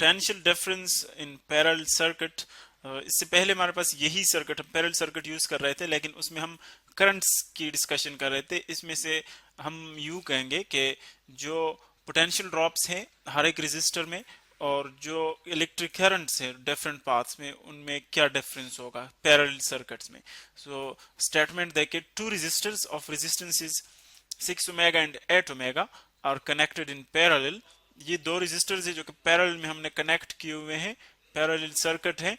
Potential difference in parallel circuit. इससे पहले हमारे पास यही सर्किट, हम पैरेलल सर्किट यूज कर रहे थे, लेकिन उसमें हम करंट्स की डिस्कशन कर रहे थे। इसमें से हम यूं कहेंगे कि जो पोटेंशियल ड्रॉप्स हैं हर एक रेजिस्टर में और जो इलेक्ट्रिक करंट्स है डिफरेंट पाथ्स में, उनमें क्या डिफरेंस होगा पैरेलल सर्किट्स में। सो स्टेटमेंट देखे, two resistors of resistances 6 omega and 8 omega are connected in parallel. ये दो रेजिस्टर्स है जो कि पैरेलल में हमने कनेक्ट किए हुए हैं, पैरेलल सर्किट है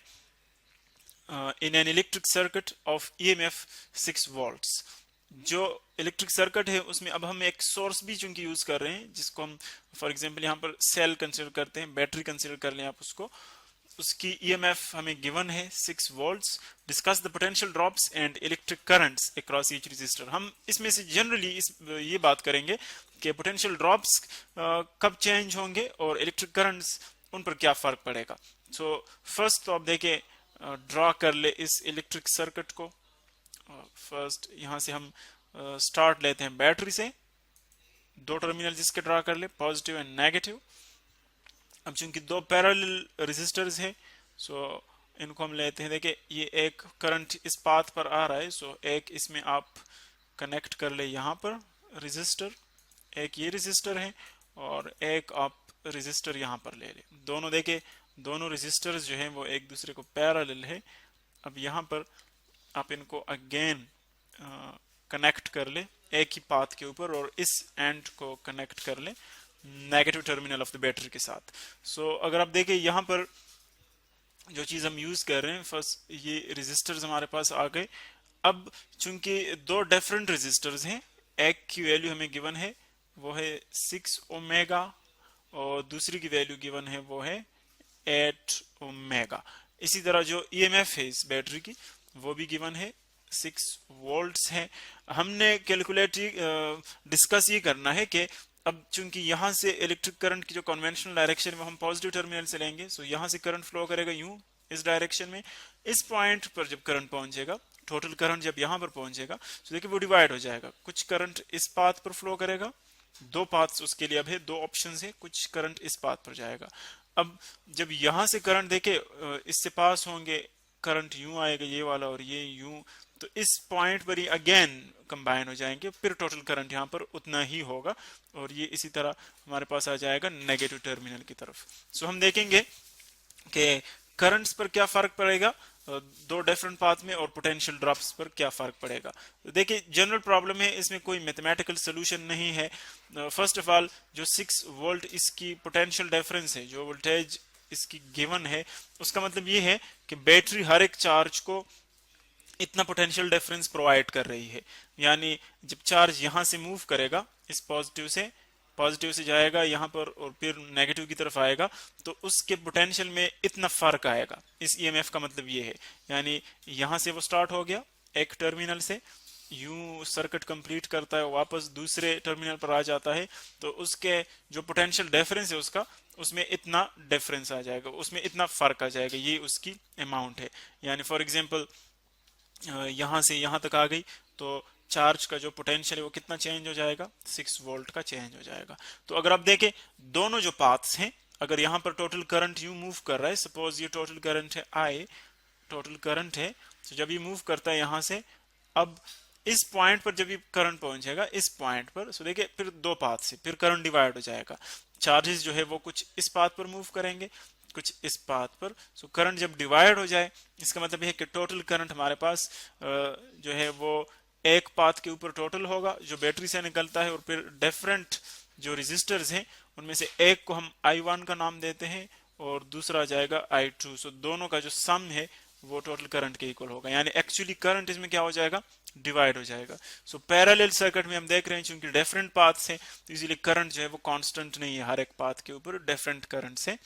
in an electric circuit of EMF 6 volts. जो इलेक्ट्रिक सर्किट है उसमें अब हम एक सोर्स भी चूंकि यूज कर रहे हैं, जिसको हम फॉर एग्जांपल यहाँ पर सेल कंसिडर करते हैं, बैटरी कंसिडर कर लें आप उसको। उसकी ईएमएफ हमें गिवन है 6 volts. Discuss the potential drops and electric currents across each resistor. हम इसमें से जनरली ये बात करेंगे कि पोटेंशियल ड्रॉप्स कब चेंज होंगे और इलेक्ट्रिक करंट्स उन पर क्या फर्क पड़ेगा। सो फर्स्ट तो आप देखें, ड्रॉ कर ले इस इलेक्ट्रिक सर्किट को। फर्स्ट यहाँ से हम स्टार्ट लेते हैं बैटरी से, दो टर्मिनल जिसके ड्रॉ कर ले, पॉजिटिव एंड नेगेटिव। अब चूंकि दो पैरेलल रेजिस्टर्स है, सो इनको हम लेते हैं। देखिए ये एक करंट इस पाथ पर आ रहा है, सो एक इसमें आप कनेक्ट कर ले यहाँ पर रेजिस्टर, एक ये रेजिस्टर है और एक आप रेजिस्टर यहाँ पर ले ले। दोनों देखे, दोनों रेजिस्टर्स जो हैं वो एक दूसरे को पैरेलल है। अब यहाँ पर आप इनको अगेन कनेक्ट कर ले एक ही पाथ के ऊपर और इस एंड को कनेक्ट कर ले negative terminal of the battery के साथ। सो अगर आप देखें यहाँ पर जो चीज हम यूज कर रहे हैं, फर्स्ट ये रेजिस्टर्स हमारे पास आ गए। अब चूंकि दो डिफरेंट रेजिस्टर्स हैं, एक की वैल्यू हमें गिवन है वो है 6 ओमेगा और दूसरी की वैल्यू गिवन है वो है 8 ओमेगा। इसी तरह जो ईएमएफ है इस बैटरी की वो भी गिवन है 6 वोल्ट्स है। हमने कैलकुलेट डिस्कस ये करना है कि अब चूंकि यहाँ से इलेक्ट्रिक करंट की जो कन्वेंशनल डायरेक्शन में हम पॉजिटिव टर्मिनल से लेंगे, सो यहाँ से करंट फ्लो करेगा यूं इस डायरेक्शन में। इस पॉइंट पर जब करंट पहुंचेगा, टोटल करंट जब यहाँ पर पहुंचेगा, तो देखिए वो डिवाइड हो जाएगा। कुछ करंट इस पाथ पर फ्लो करेगा, दो पाथ्स उसके लिए अब है, दो ऑप्शंस है, कुछ करंट इस पाथ पर जाएगा। अब जब यहाँ से करंट देखे इससे पास होंगे, करंट यूं आएगा ये वाला और ये यूं, तो इस पॉइंट पर ही अगेन कंबाइन हो जाएंगे, फिर टोटल करंट यहाँ पर उतना ही होगा और ये इसी तरह हमारे पास आ जाएगा नेगेटिव टर्मिनल की तरफ। सो हम देखेंगे कि करंट्स पर क्या फर्क पड़ेगा दो डिफरेंट पाथ में और पोटेंशियल ड्रॉप्स पर क्या फर्क पड़ेगा। तो देखिए जनरल प्रॉब्लम है, इसमें कोई मैथमेटिकल सोल्यूशन नहीं है। फर्स्ट ऑफ ऑल जो 6 वोल्ट इसकी पोटेंशियल डिफरेंस है, जो वोल्टेज इसकी गिवन है, उसका मतलब ये है कि बैटरी हर एक चार्ज को इतना पोटेंशियल डिफरेंस प्रोवाइड कर रही है। यानी जब चार्ज यहां से मूव करेगा, इस पॉजिटिव से जाएगा यहाँ पर और फिर नेगेटिव की तरफ आएगा, तो उसके पोटेंशियल में इतना फर्क आएगा। इस ईएमएफ का मतलब ये है, यानी यहां से वो स्टार्ट हो गया एक टर्मिनल से, यूं सर्किट कंप्लीट करता है, वापस दूसरे टर्मिनल पर आ जाता है, तो उसके जो पोटेंशियल डिफरेंस है उसका, उसमें इतना डिफरेंस आ जाएगा, उसमें इतना फर्क आ जाएगा, ये उसकी अमाउंट है। यानी फॉर एग्जांपल यहां से यहां तक आ गई तो चार्ज का जो पोटेंशियल है वो कितना चेंज हो जाएगा, 6 वोल्ट का चेंज हो जाएगा। तो अगर आप देखें दोनों जो पाथ्स हैं, अगर यहां पर टोटल करंट यूं मूव कर रहा है, सपोज ये टोटल करंट है आई, टोटल करंट है, तो जब ये मूव करता है यहां से, अब इस पॉइंट पर जब ये करंट पहुंचेगा इस पॉइंट पर, सो देखिए फिर दो पाथ से फिर करंट डिवाइड हो जाएगा। चार्जेस जो है वो कुछ इस पाथ पर मूव करेंगे, कुछ इस पाथ पर। सो करंट जब डिवाइड हो जाए, इसका मतलब है कि टोटल करंट हमारे पास जो है वो एक पाथ के ऊपर टोटल होगा जो बैटरी से निकलता है, और फिर डिफरेंट जो रेजिस्टर्स हैं उनमें से एक को हम I1 का नाम देते हैं और दूसरा जाएगा I2। सो दोनों का जो सम है वो टोटल करंट के इक्वल होगा, यानी एक्चुअली करंट इसमें क्या हो जाएगा, डिवाइड हो जाएगा। सो पैरेलल सर्किट में हम देख रहे हैं चूंकि डिफरेंट पाथ्स हैं, तो इसीलिए करंट जो है वो कांस्टेंट नहीं है, हर एक पाथ के ऊपर डिफरेंट करंट है।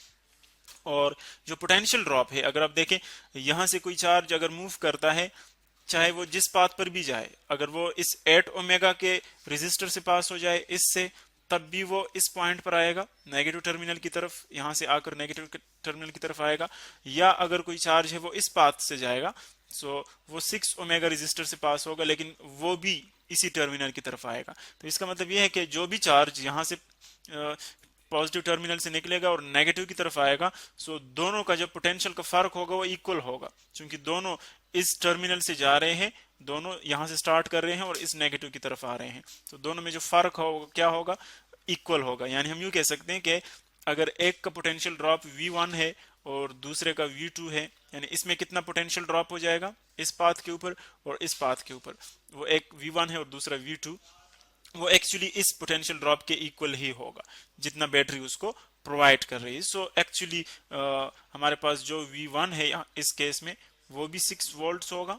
और जो पोटेंशियल ड्रॉप है, अगर आप देखें यहां से कोई चार्ज अगर मूव करता है, चाहे वो जिस पाथ पर भी जाए, अगर वो इस 8 ओमेगा के रेजिस्टर से पास हो जाए इससे, तब भी वो इस पॉइंट पर आएगा नेगेटिव टर्मिनल की तरफ, यहां से आकर नेगेटिव टर्मिनल की तरफ आएगा। या अगर कोई चार्ज है वो इस पाथ से जाएगा, सो वो 6 ओमेगा रेजिस्टर से पास होगा, लेकिन वो भी इसी टर्मिनल की तरफ आएगा। तो इसका मतलब ये है कि जो भी चार्ज यहां से पॉजिटिव टर्मिनल से निकलेगा और नेगेटिव की तरफ आएगा, सो दोनों का जो पोटेंशियल का फर्क होगा वो इक्वल होगा, क्योंकि दोनों इस टर्मिनल से जा रहे हैं, दोनों यहां से स्टार्ट कर रहे हैं और इस नेगेटिव की तरफ आ रहे हैं, तो दोनों में जो फर्क होगा क्या होगा, इक्वल होगा। यानी हम यूं कह सकते हैं कि अगर एक का पोटेंशियल ड्रॉप V1 है और दूसरे का V2 है, यानी इसमें कितना पोटेंशियल ड्रॉप हो जाएगा इस पाथ के ऊपर और इस पाथ के ऊपर, वो एक V1 है और दूसरा V2, वो एक्चुअली इस पोटेंशियल ड्रॉप के इक्वल ही होगा जितना बैटरी उसको प्रोवाइड कर रही है। सो एक्चुअली हमारे पास जो V1 है इस केस में वो भी 6 वोल्ट्स होगा,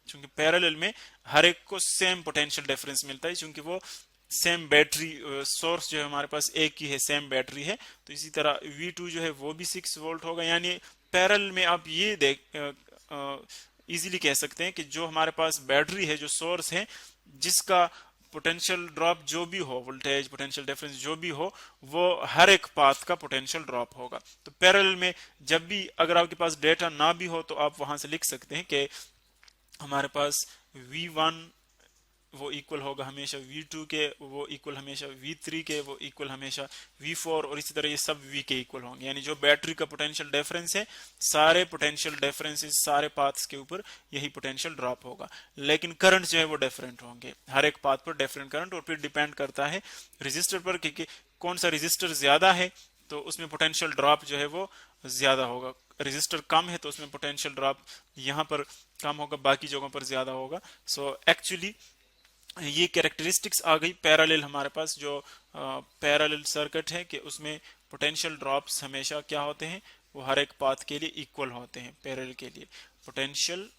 क्योंकि पैरेलल में हर एक को सेम पोटेंशियल डिफरेंस मिलता है, क्योंकि वो सेम बैटरी सोर्स जो है हमारे पास एक ही है, सेम बैटरी है। तो इसी तरह V2 जो है वो भी 6 वोल्ट होगा। यानी पैरेलल में आप ये इजीली कह सकते हैं कि जो हमारे पास बैटरी है, जो सोर्स है, जिसका पोटेंशियल ड्रॉप जो भी हो, वोल्टेज पोटेंशियल डिफरेंस जो भी हो, वो हर एक पाथ का पोटेंशियल ड्रॉप होगा। तो पैरेलल में जब भी अगर आपके पास डेटा ना भी हो तो आप वहां से लिख सकते हैं कि हमारे पास V1 वो इक्वल होगा हमेशा V2 के, वो इक्वल हमेशा V3 के, वो इक्वल हमेशा V4, और इसी तरह ये सब V के इक्वल होंगे। यानी जो बैटरी का पोटेंशियल डिफरेंस है, सारे पोटेंशियल डिफरेंसेस सारे पाथ्स के ऊपर यही पोटेंशियल ड्रॉप होगा। लेकिन करंट जो है वो डिफरेंट होंगे, हर एक पाथ पर डिफरेंट करंट, और फिर डिपेंड करता है रजिस्टर पर कि कौन सा रजिस्टर ज्यादा है तो उसमें पोटेंशियल ड्रॉप जो है वो ज्यादा होगा, रजिस्टर कम है तो उसमें पोटेंशियल ड्रॉप यहाँ पर कम होगा, बाकी जगहों पर ज्यादा होगा। सो एक्चुअली ये कैरेक्टरिस्टिक्स आ गई पैरेलल, हमारे पास जो पैरेलल सर्किट है कि उसमें पोटेंशियल ड्रॉप्स हमेशा क्या होते हैं, वो हर एक पाथ के लिए इक्वल होते हैं। पैरेलल के लिए पोटेंशियल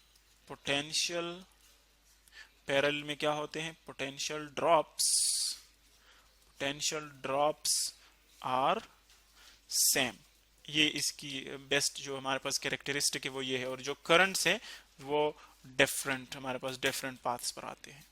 पैरेलल में क्या होते हैं, पोटेंशियल ड्रॉप्स आर सेम। ये इसकी बेस्ट जो हमारे पास कैरेक्टरिस्टिक है वो ये है, और जो करंट्स है वो डिफरेंट हमारे पास डिफरेंट पाथ्स पर आते हैं।